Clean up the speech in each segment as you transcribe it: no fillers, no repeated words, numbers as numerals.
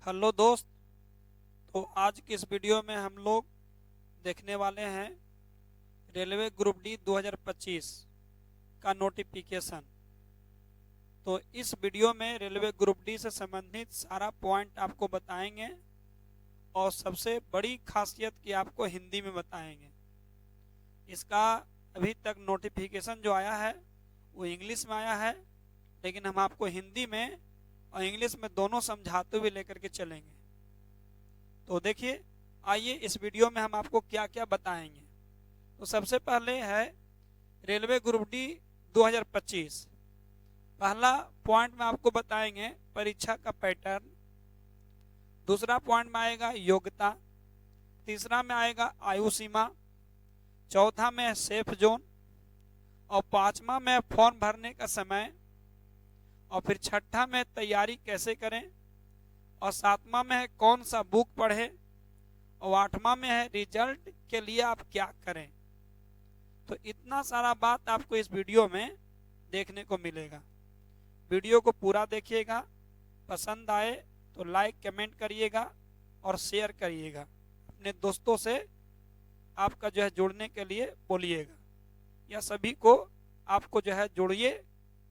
Hello दोस्त। तो आज की इस वीडियो में हम लोग देखने वाले हैं रेलवे ग्रुप डी 2025 का नोटिफिकेशन। तो इस वीडियो में रेलवे ग्रुप डी से संबंधित सारा पॉइंट आपको बताएंगे और सबसे बड़ी खासियत की आपको हिंदी में बताएंगे। इसका अभी तक नोटिफिकेशन जो आया है वो इंग्लिश में आया है, लेकिन हम आपको हिंदी में और इंग्लिश में दोनों समझाते हुए लेकर के चलेंगे। तो देखिए, आइए इस वीडियो में हम आपको क्या क्या बताएंगे। तो सबसे पहले है रेलवे ग्रुप डी 2025। पहला पॉइंट में आपको बताएंगे परीक्षा का पैटर्न। दूसरा पॉइंट में आएगा योग्यता। तीसरा में आएगा आयु सीमा। चौथा में सेफ जोन। और पांचवा में फॉर्म भरने का समय। और फिर छठा में तैयारी कैसे करें। और सातवां में है कौन सा बुक पढ़े। और आठवां में है रिजल्ट के लिए आप क्या करें। तो इतना सारा बात आपको इस वीडियो में देखने को मिलेगा। वीडियो को पूरा देखिएगा, पसंद आए तो लाइक कमेंट करिएगा और शेयर करिएगा। अपने दोस्तों से आपका जो है जुड़ने के लिए बोलिएगा, या सभी को आपको जो है जोड़िए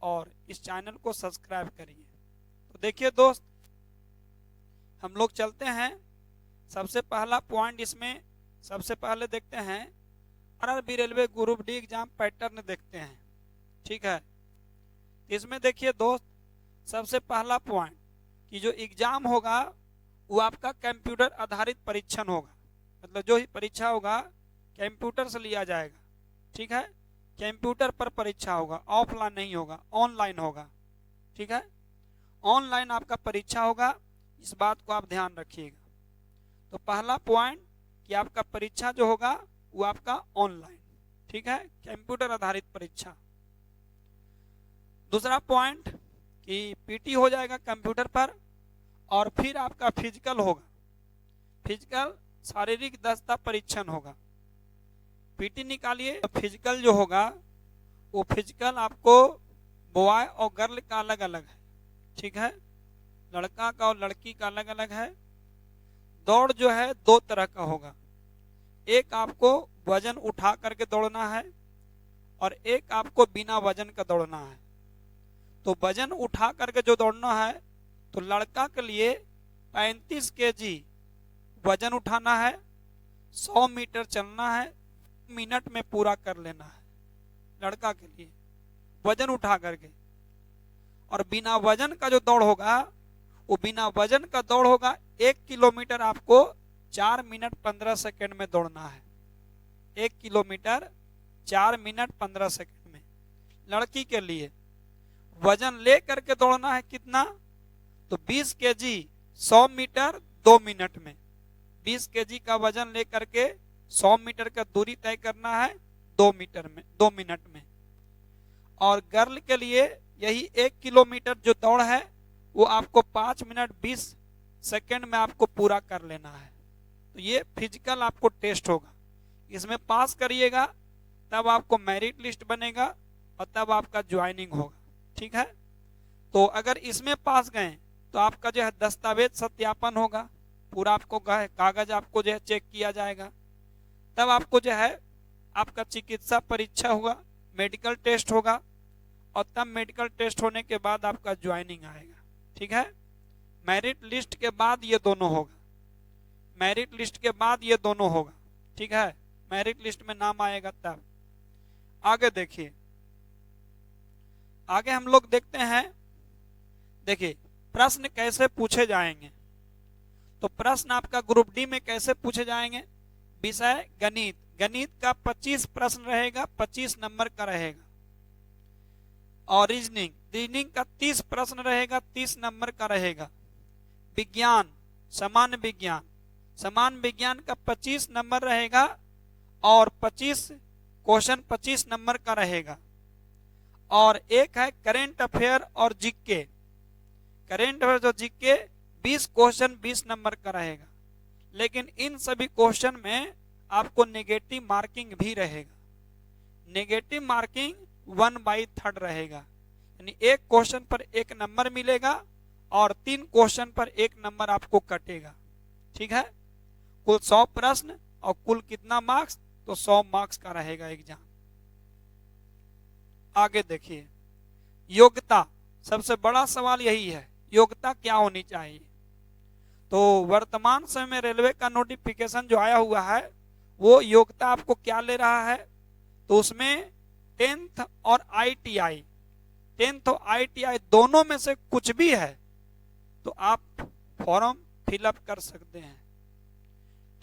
और इस चैनल को सब्सक्राइब करिए। तो देखिए दोस्त, हम लोग चलते हैं। सबसे पहला पॉइंट इसमें सबसे पहले देखते हैं RRB railway group D exam pattern देखते हैं। ठीक है, इसमें देखिए दोस्त, सबसे पहला पॉइंट कि जो एग्जाम होगा वो आपका कंप्यूटर आधारित परीक्षण होगा। मतलब जो ही परीक्षा होगा कंप्यूटर से लिया जाएगा। ठीक है, कंप्यूटर पर परीक्षा होगा, ऑफलाइन नहीं होगा, ऑनलाइन होगा। ठीक है, ऑनलाइन आपका परीक्षा होगा, इस बात को आप ध्यान रखिएगा। तो पहला पॉइंट कि आपका परीक्षा जो होगा वो आपका ऑनलाइन, ठीक है, कंप्यूटर आधारित परीक्षा। दूसरा पॉइंट कि पीटी हो जाएगा कंप्यूटर पर, और फिर आपका फिजिकल होगा। फिजिकल शारीरिक दक्षता परीक्षण होगा। पीटी निकालिए, फिजिकल जो होगा वो फिजिकल आपको बॉय और गर्ल का अलग अलग है। ठीक है, लड़का का और लड़की का अलग अलग है। दौड़ जो है दो तरह का होगा, एक आपको वजन उठा करके दौड़ना है और एक आपको बिना वजन का दौड़ना है। तो वजन उठा करके जो दौड़ना है तो लड़का के लिए 35 केजी वजन उठाना है, 100 मीटर चलना है, मिनट में पूरा कर लेना है लड़का के लिए वजन उठा करके। और बिना वजन का जो दौड़ होगा वो बिना वजन का दौड़ होगा 1 किलोमीटर आपको 4 मिनट 15 सेकंड में दौड़ना है। 1 किलोमीटर 4 मिनट 15 सेकंड में। लड़की के लिए वजन ले करके दौड़ना है कितना, तो 20 केजी 100 मीटर 2 मिनट में। 20 केजी का वजन ले करके 100 मीटर का दूरी तय करना है 2 मिनट में। और गर्ल के लिए यही 1 किलोमीटर जो दौड़ है वो आपको 5 मिनट 20 सेकंड में आपको पूरा कर लेना है। तो ये फिजिकल आपको टेस्ट होगा, इसमें पास करिएगा तब आपको मेरिट लिस्ट बनेगा और तब आपका ज्वाइनिंग होगा। ठीक है, तो अगर इसमें पास गए तो आपका जो है दस्तावेज सत्यापन होगा, पूरा आपको कागज आपको जो है चेक किया जाएगा। तब आपको जो है आपका चिकित्सा परीक्षा होगा, मेडिकल टेस्ट होगा, और तब मेडिकल टेस्ट होने के बाद आपका ज्वाइनिंग आएगा। ठीक है, मेरिट लिस्ट के बाद ये दोनों होगा, मेरिट लिस्ट के बाद ये दोनों होगा। ठीक है, मेरिट लिस्ट में नाम आएगा तब। आगे देखिए, आगे हम लोग देखते हैं। देखिए प्रश्न कैसे पूछे जाएंगे। तो प्रश्न आपका ग्रुप डी में कैसे पूछे जाएंगे। विषय गणित, गणित का 25 प्रश्न रहेगा, 25 नंबर का रहेगा। और रीजनिंग, रीजनिंग का 30 प्रश्न रहेगा, 30 नंबर का रहेगा। विज्ञान, सामान्य विज्ञान, सामान्य विज्ञान का 25 नंबर रहेगा और 25 क्वेश्चन 25 नंबर का रहेगा। और एक है करेंट अफेयर और जीके, करेंट अफेयर और जीके 20 क्वेश्चन 20 नंबर का रहेगा। लेकिन इन सभी क्वेश्चन में आपको नेगेटिव मार्किंग भी रहेगा। नेगेटिव मार्किंग 1/3 रहेगा, यानी एक क्वेश्चन पर 1 नंबर मिलेगा और 3 क्वेश्चन पर 1 नंबर आपको कटेगा। ठीक है, कुल 100 प्रश्न और कुल कितना मार्क्स, तो 100 मार्क्स का रहेगा एग्जाम। आगे देखिए, योग्यता, सबसे बड़ा सवाल यही है, योग्यता क्या होनी चाहिए। तो वर्तमान समय में रेलवे का नोटिफिकेशन जो आया हुआ है वो योग्यता आपको क्या ले रहा है, तो उसमें 10th और ITI, 10th और ITI दोनों में से कुछ भी है तो आप फॉर्म फिलअप कर सकते हैं।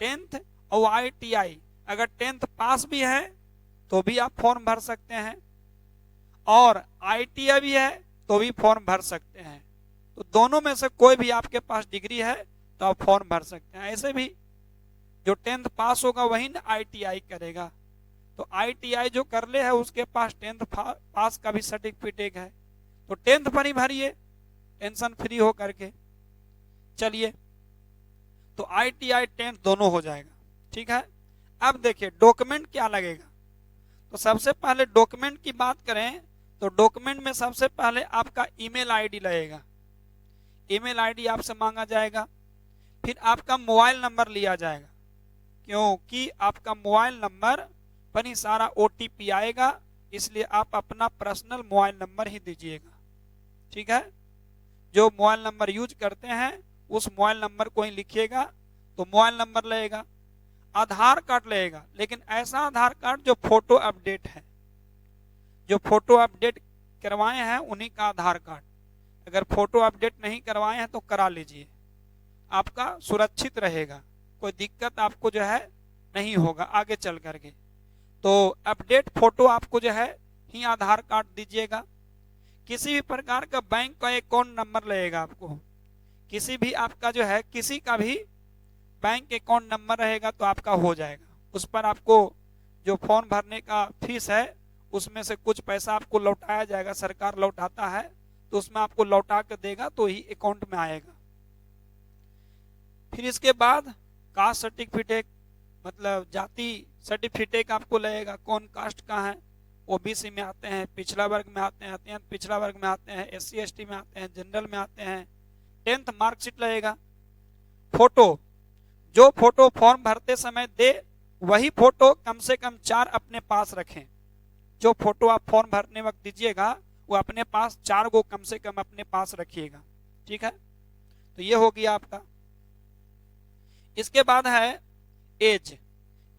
10th और ITI, अगर 10th पास भी है तो भी आप फॉर्म भर सकते हैं, और ITI भी है तो भी फॉर्म भर सकते हैं। तो दोनों में से कोई भी आपके पास डिग्री है तो आप फॉर्म भर सकते हैं। ऐसे भी जो 10th पास होगा वही ना ITI करेगा, तो ITI जो कर ले है उसके पास 10th पास का भी सर्टिफिकेट है, तो 10th पर ही भरिए टेंशन फ्री हो करके। चलिए, तो ITI 10th दोनों हो जाएगा। ठीक है, अब देखिए डॉक्यूमेंट क्या लगेगा। तो सबसे पहले डॉक्यूमेंट की बात करें तो डॉक्यूमेंट में सबसे पहले आपका ईमेल आईडी लगेगा, ईमेल आईडी आपसे मांगा जाएगा। फिर आपका मोबाइल नंबर लिया जाएगा, क्योंकि आपका मोबाइल नंबर पर ही सारा OTP आएगा, इसलिए आप अपना पर्सनल मोबाइल नंबर ही दीजिएगा। ठीक है, जो मोबाइल नंबर यूज करते हैं उस मोबाइल नंबर को ही लिखिएगा। तो मोबाइल नंबर लगेगा, आधार कार्ड लगेगा, लेकिन ऐसा आधार कार्ड जो फोटो अपडेट है, जो फोटो अपडेट करवाए हैं उन्हीं का आधार कार्ड। अगर फोटो अपडेट नहीं करवाए हैं तो करा लीजिए, आपका सुरक्षित रहेगा, कोई दिक्कत आपको जो है नहीं होगा आगे चल करके। तो अपडेट फोटो आपको जो है ही आधार कार्ड दीजिएगा। किसी भी प्रकार का बैंक का अकाउंट नंबर लगेगा आपको, किसी भी आपका जो है किसी का भी बैंक अकाउंट नंबर रहेगा तो आपका हो जाएगा। उस पर आपको जो फॉर्म भरने का फीस है उसमें से कुछ पैसा आपको लौटाया जाएगा, सरकार लौटाता है, तो उसमें आपको लौटा के देगा तो ही अकाउंट में आएगा। फिर इसके बाद कास्ट सर्टिफिकेट, मतलब जाति सर्टिफिकेट आपको लगेगा, कौन कास्ट का है, OBC में आते हैं, पिछड़ा वर्ग में आते हैं, अत्यंत पिछड़ा वर्ग में आते हैं, SC ST में आते हैं, जनरल में आते हैं। 10th मार्कशीट लगेगा। फोटो, जो फोटो फॉर्म भरते समय दे वही फोटो कम से कम 4 अपने पास रखें। जो फोटो आप फॉर्म भरने वक्त दीजिएगा वो अपने पास 4 गो कम से कम अपने पास रखिएगा। ठीक है, तो ये हो गया आपका। इसके बाद है एज।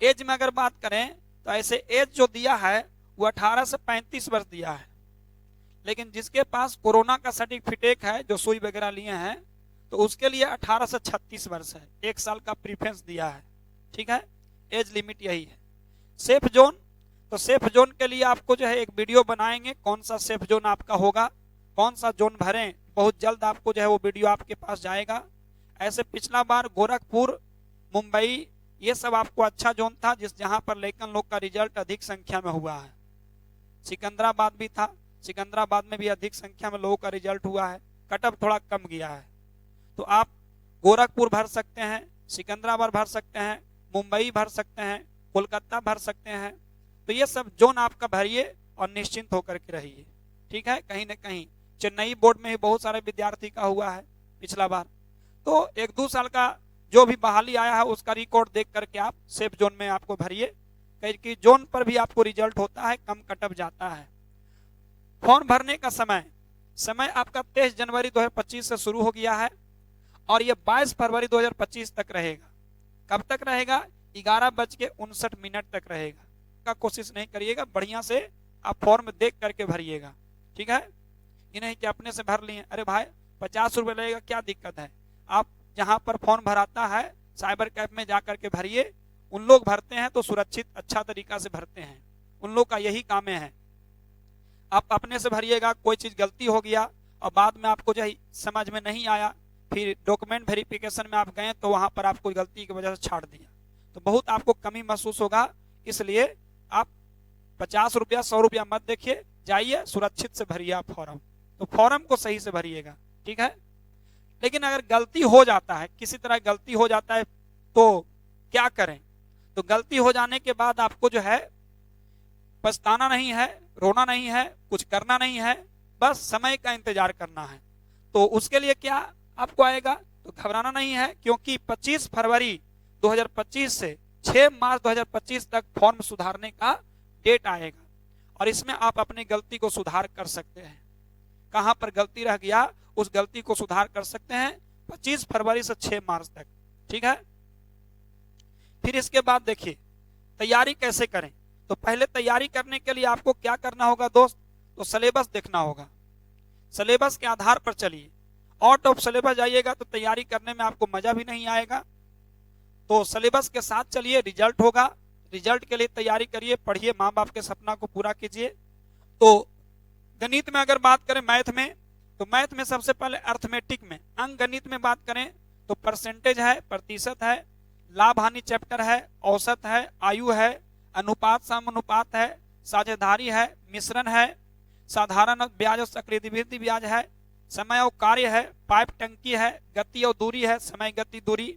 एज में अगर बात करें तो ऐसे एज जो दिया है वो 18 से 35 वर्ष दिया है, लेकिन जिसके पास कोरोना का सर्टिफिकेट है, जो सुई वगैरह लिए हैं, तो उसके लिए 18 से 36 वर्ष है, 1 साल का प्रीफरेंस दिया है। ठीक है, एज लिमिट यही है। सेफ जोन, तो सेफ जोन के लिए आपको जो है एक वीडियो बनाएंगे, कौन सा सेफ जोन आपका होगा, कौन सा जोन भरें, बहुत जल्द आपको जो है वो वीडियो आपके पास जाएगा। ऐसे पिछला बार गोरखपुर, मुंबई, ये सब आपको अच्छा जोन था जहां पर लेकिन लोग का रिजल्ट अधिक संख्या में हुआ है। सिकंदराबाद भी था, सिकंदराबाद में भी अधिक संख्या में लोगों का रिजल्ट हुआ है, कटअप थोड़ा कम गया है। तो आप गोरखपुर भर सकते हैं, सिकंदराबाद भर सकते हैं, मुंबई भर सकते हैं, कोलकाता भर सकते हैं। तो ये सब जोन आपका भरिए और निश्चिंत होकर के रहिए। ठीक है, कहीं न कहीं चेन्नई बोर्ड में ही बहुत सारे विद्यार्थी का हुआ है पिछला बार। तो 1-2 साल का जो भी बहाली आया है उसका रिकॉर्ड देख करके आप सेफ जोन में आपको भरिए, क्योंकि जोन पर भी आपको रिजल्ट होता है, कम कटअप जाता है। फॉर्म भरने का समय आपका 23 जनवरी 2025 से शुरू हो गया है और ये 22 फरवरी 2025 तक रहेगा। कब तक रहेगा? 11:59 तक रहेगा। का कोशिश नहीं करिएगा, बढ़िया से आप फॉर्म देख करके भरिएगा। ठीक है, ये नहीं कि अपने से भर लिए, अरे भाई 50 रुपये लगेगा, क्या दिक्कत है। आप जहां पर फॉर्म भराता है साइबर कैफ में जा करके भरिए, उन लोग भरते हैं तो सुरक्षित अच्छा तरीका से भरते हैं, उन लोग का यही काम है। आप अपने से भरिएगा, कोई चीज गलती हो गया और बाद में आपको जो है समझ में नहीं आया, फिर डॉक्यूमेंट वेरिफिकेशन में आप गए तो वहां पर आपको गलती की वजह से छाड़ दिया, तो बहुत आपको कमी महसूस होगा। इसलिए आप 50 रुपया 100 रुपया मत देखिए, जाइए सुरक्षित से भरिए आप फॉर्म, तो फॉर्म को सही से भरिएगा। ठीक है, लेकिन अगर गलती हो जाता है, किसी तरह गलती हो जाता है तो क्या करें? तो गलती हो जाने के बाद आपको जो है पछताना नहीं है, रोना नहीं है, कुछ करना नहीं है, बस समय का इंतजार करना है। तो उसके लिए क्या आपको आएगा, तो घबराना नहीं है, क्योंकि 25 फरवरी 2025 से 6 मार्च 2025 तक फॉर्म सुधारने का डेट आएगा और इसमें आप अपनी गलती को सुधार कर सकते हैं। कहां पर गलती रह गया उस गलती को सुधार कर सकते हैं 25 फरवरी से 6 मार्च तक। ठीक है, फिर इसके बाद देखिए तैयारी कैसे करें। तो पहले तैयारी करने के लिए आपको क्या करना होगा दोस्त, तो सिलेबस देखना होगा। सिलेबस के आधार पर चलिए, आउट ऑफ सिलेबस जाइएगा तो तैयारी करने में आपको मजा भी नहीं आएगा। तो सिलेबस के साथ चलिए, रिजल्ट होगा, रिजल्ट के लिए तैयारी करिए, पढ़िए, माँ बाप के सपना को पूरा कीजिए। तो गणित में अगर बात करें, मैथ में, तो मैथ में सबसे पहले अर्थमेटिक में, अंक गणित में बात करें तो परसेंटेज है, प्रतिशत है, लाभ हानि चैप्टर है, औसत है, आयु है, अनुपात समानुपात है, साझेदारी है, मिश्रण है, साधारण ब्याज और चक्रवृद्धि ब्याज है, समय और कार्य है, पाइप टंकी है, गति और दूरी है, समय गति दूरी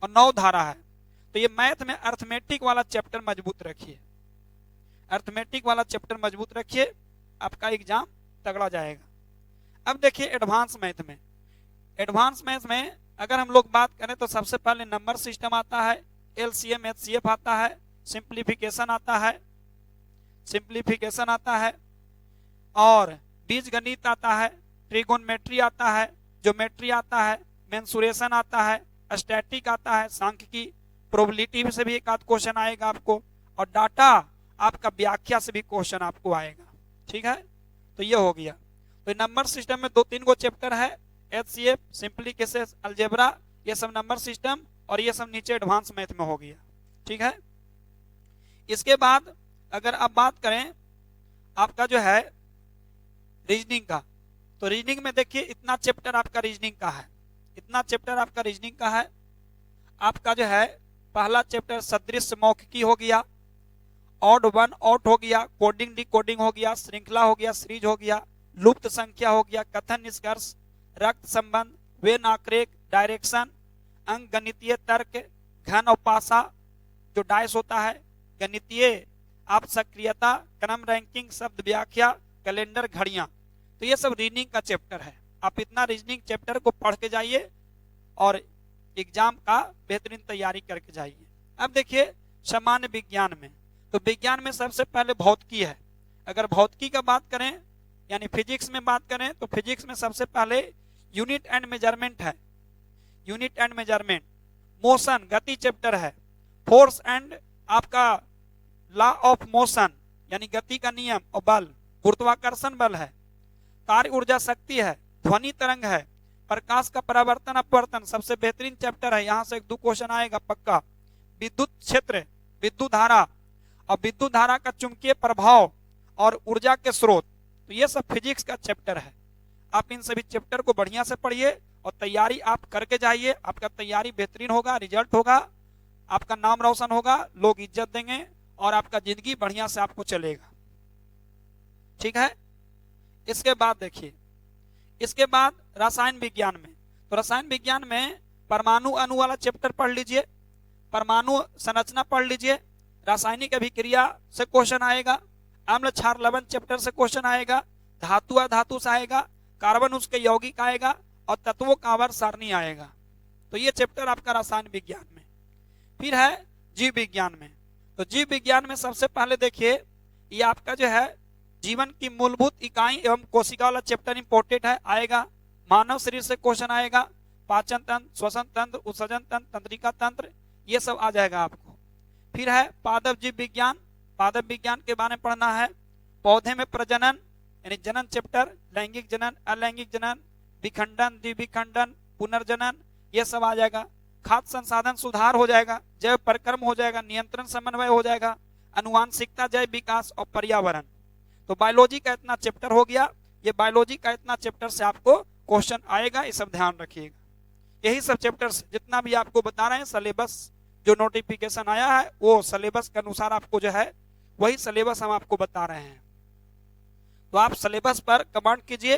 और नौ धारा है। तो ये मैथ में अर्थमेटिक वाला चैप्टर मजबूत रखिए, अर्थमेटिक वाला चैप्टर मजबूत रखिए, आपका एग्जाम तगड़ा जाएगा। अब देखिए एडवांस मैथ में, एडवांस मैथ में अगर हम लोग बात करें तो सबसे पहले नंबर सिस्टम आता है, एलसीएम एचसीएफ आता है, सिंप्लीफिकेशन आता है, सिंप्लीफिकेशन आता है, और बीज गणित आता है, ट्रिगोनमेट्री आता है, ज्योमेट्री आता है, मेंसुरेशन आता है, स्टैटिक आता है, सांख्यिकी, प्रोबेबिलिटी से भी एक आध क्वेश्चन आएगा आपको, और डाटा आपका व्याख्या से भी क्वेश्चन आपको आएगा। ठीक है, तो ये हो गया। तो नंबर सिस्टम में 2-3 गो चैप्टर है, एचसीएफ, सिंप्लीफिकेशन, अलजेब्रा, ये सब नंबर सिस्टम, और ये सब नीचे एडवांस मैथ में हो गया। ठीक है, इसके बाद अगर आप बात करें आपका जो है रीजनिंग का, तो रीजनिंग में देखिए इतना चैप्टर आपका रीजनिंग का है, इतना चैप्टर आपका रीजनिंग का है। आपका जो है पहला चैप्टर सदृश मौखिकी हो गया, ऑड वन आउट हो गया, कोडिंग डिकोडिंग हो गया, श्रृंखला हो गया, सीरीज हो गया, लुप्त संख्या हो गया, कथन निष्कर्ष, रक्त संबंध, वेन आक्रेक, डायरेक्शन, अंक गणितीय तर्क, घन और पासा जो डायस होता है, गणितीय आप सक्रियता, क्रम रैंकिंग, शब्द व्याख्या, कैलेंडर, घड़ियां। तो ये सब रीजनिंग का चैप्टर है। आप इतना रीजनिंग चैप्टर को पढ़ के जाइए और एग्जाम का बेहतरीन तैयारी करके जाइए। अब देखिए सामान्य विज्ञान में, तो विज्ञान में सबसे पहले भौतिकी है। अगर भौतिकी का बात करें यानी फिजिक्स में बात करें तो फिजिक्स में सबसे पहले यूनिट एंड मेजरमेंट है, यूनिट एंड मेजरमेंट, मोशन गति चैप्टर है, फोर्स एंड आपका लॉ ऑफ मोशन यानी गति का नियम और बल, गुरुत्वाकर्षण बल है, कार्य ऊर्जा शक्ति है, ध्वनि तरंग है, प्रकाश का परावर्तन अपवर्तन सबसे बेहतरीन चैप्टर है, यहां से 1-2 क्वेश्चन आएगा पक्का, विद्युत क्षेत्र, विद्युत धारा और विद्युत धारा का चुंबकीय प्रभाव और ऊर्जा के स्रोत, तो ये सब फिजिक्स का चैप्टर है। आप इन सभी चैप्टर को बढ़िया से पढ़िए और तैयारी आप करके जाइए, आपका तैयारी बेहतरीन होगा, रिजल्ट होगा, आपका नाम रोशन होगा, लोग इज्जत देंगे और आपका जिंदगी बढ़िया से आपको चलेगा। ठीक है, इसके बाद देखिए, इसके बाद रसायन विज्ञान में, तो रसायन विज्ञान में परमाणु अणु वाला चैप्टर पढ़ लीजिए, परमाणु संरचना पढ़ लीजिए, रासायनिक अभिक्रिया से क्वेश्चन आएगा, अम्ल क्षार लवण चैप्टर से क्वेश्चन आएगा, धातु अधातु से आएगा, कार्बन उसके यौगिक आएगा और तत्वों का आवर्त सारणी आएगा। तो ये चैप्टर आपका रसायन विज्ञान में। फिर है जीव विज्ञान में, तो जीव विज्ञान में सबसे पहले देखिए ये आपका जो है जीवन की मूलभूत इकाई एवं कोशिका वाला चैप्टर इंपोर्टेंट है, आएगा, मानव शरीर से क्वेश्चन आएगा, पाचन तंत्र, श्वसन तंत्र, उत्सर्जन तंत्र, तंत्रिका तंत्र, ये सब आ जाएगा आपको। फिर है पादप जीव विज्ञान, पादप विज्ञान के बारे में पढ़ना है, पौधे में प्रजनन यानी जनन चैप्टर, लैंगिक जनन, अलैंगिक जनन, विखंडन, द्विविखंडन, पुनर्जनन, ये सब आ जाएगा। खाद्य संसाधन सुधार हो जाएगा, जैव परिक्रम हो जाएगा, नियंत्रण समन्वय हो जाएगा, अनुवांशिकता, जैव विकास और पर्यावरण। तो बायोलॉजी का इतना चैप्टर हो गया, ये बायोलॉजी का इतना चैप्टर से आपको क्वेश्चन आएगा, ये सब ध्यान रखिएगा। यही सब चैप्टर्स जितना भी आपको बता रहे हैं, सिलेबस जो नोटिफिकेशन आया है वो सिलेबस के अनुसार आपको जो है वही सिलेबस हम आपको बता रहे हैं। तो आप सिलेबस पर कमांड कीजिए,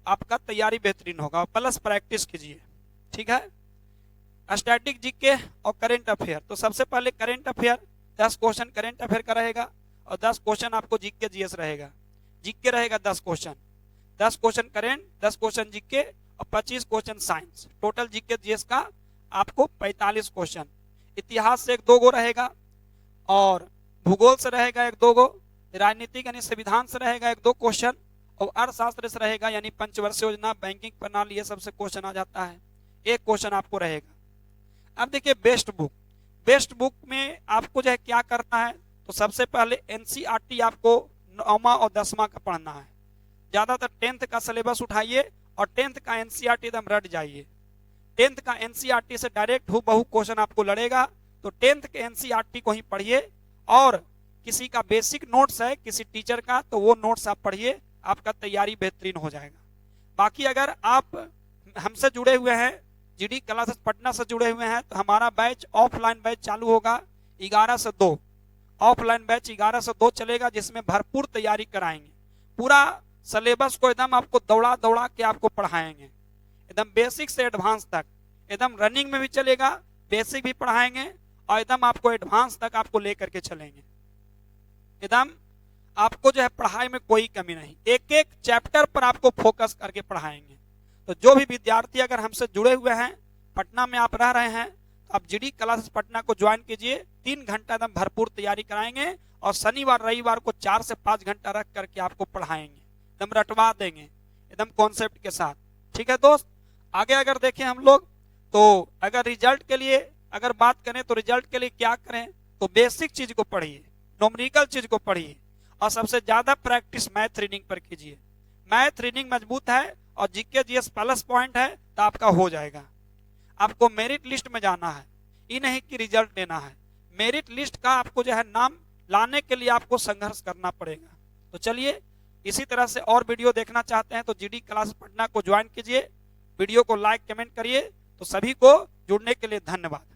आपका तैयारी बेहतरीन होगा, प्लस प्रैक्टिस कीजिए। ठीक है, स्टैटिक जीके और करंट अफेयर, तो सबसे पहले current affair 10 question current affair का रहेगा और 10 क्वेश्चन आपको जीके जीएस रहेगा। जीके रहेगा 10 question, 10 question current, 10 question GK और 25 question science. Total GK GS का आपको 45 क्वेश्चन। इतिहास से 1-2 गो रहेगा, और भूगोल से रहेगा 1-2 गो, राजनीतिक यानी संविधान से रहेगा 1-2 क्वेश्चन, और अर्थशास्त्र से रहेगा यानी पंचवर्षीय योजना, बैंकिंग प्रणाली, ये सबसे क्वेश्चन आ जाता है। 1 क्वेश्चन आपको रहेगा। अब देखिए बेस्ट बुक, बेस्ट बुक में आपको जो है क्या करना है, तो सबसे पहले एनसीईआरटी आपको 9वां और 10वां का पढ़ना है। ज्यादातर 10th का सिलेबस उठाइए और 10th का एनसीईआरटी एकदम रट जाइए। 10th का एनसीईआरटी से डायरेक्ट हूबहू क्वेश्चन आपको लड़ेगा, तो 10th के एनसीईआरटी को ही पढ़िए। और किसी का बेसिक नोट्स है किसी टीचर का, तो वो नोट्स आप पढ़िए, आपका तैयारी बेहतरीन हो जाएगा। बाकी अगर आप हमसे जुड़े हुए हैं, जीडी क्लासेस पटना से जुड़े हुए हैं, तो हमारा बैच ऑफलाइन बैच चालू होगा 11 से 2। ऑफलाइन बैच 11 से 2 चलेगा, जिसमें भरपूर तैयारी कराएंगे। पूरा सिलेबस को एकदम आपको दौड़ा दौड़ा के आपको पढ़ाएंगे, एकदम बेसिक से एडवांस तक। एकदम रनिंग में भी चलेगा, बेसिक भी पढ़ाएंगे, और एकदम आपको एडवांस तक आपको लेकर के चलेंगे। एकदम आपको जो है पढ़ाई में कोई कमी नहीं, एक एक चैप्टर पर आपको फोकस करके पढ़ाएंगे। तो जो भी विद्यार्थी अगर हमसे जुड़े हुए हैं, पटना में आप रह रहे हैं, तो आप जीडी क्लासेस पटना को ज्वाइन कीजिए। 3 घंटा एकदम भरपूर तैयारी कराएंगे, और शनिवार रविवार को 4 से 5 घंटा रख करके आपको पढ़ाएंगे, एकदम रटवा देंगे एकदम कॉन्सेप्ट के साथ। ठीक है दोस्त, आगे अगर देखें हम लोग, तो अगर रिजल्ट के लिए अगर बात करें, तो रिजल्ट के लिए क्या करें, तो बेसिक चीज को पढ़िए, न्यूमेरिकल चीज को पढ़िए, और सबसे ज्यादा प्रैक्टिस मैथ रीडिंग पर कीजिए। मैथ रीडिंग मजबूत है और जीके जीएस प्लस पॉइंट है, तो आपका हो जाएगा। आपको मेरिट लिस्ट में जाना है, ये नहीं कि रिजल्ट लेना है। मेरिट लिस्ट का आपको जो है नाम लाने के लिए आपको संघर्ष करना पड़ेगा। तो चलिए, इसी तरह से और वीडियो देखना चाहते हैं तो जीडी क्लास पटना को ज्वाइन कीजिए। वीडियो को लाइक कमेंट करिए। तो सभी को जुड़ने के लिए धन्यवाद।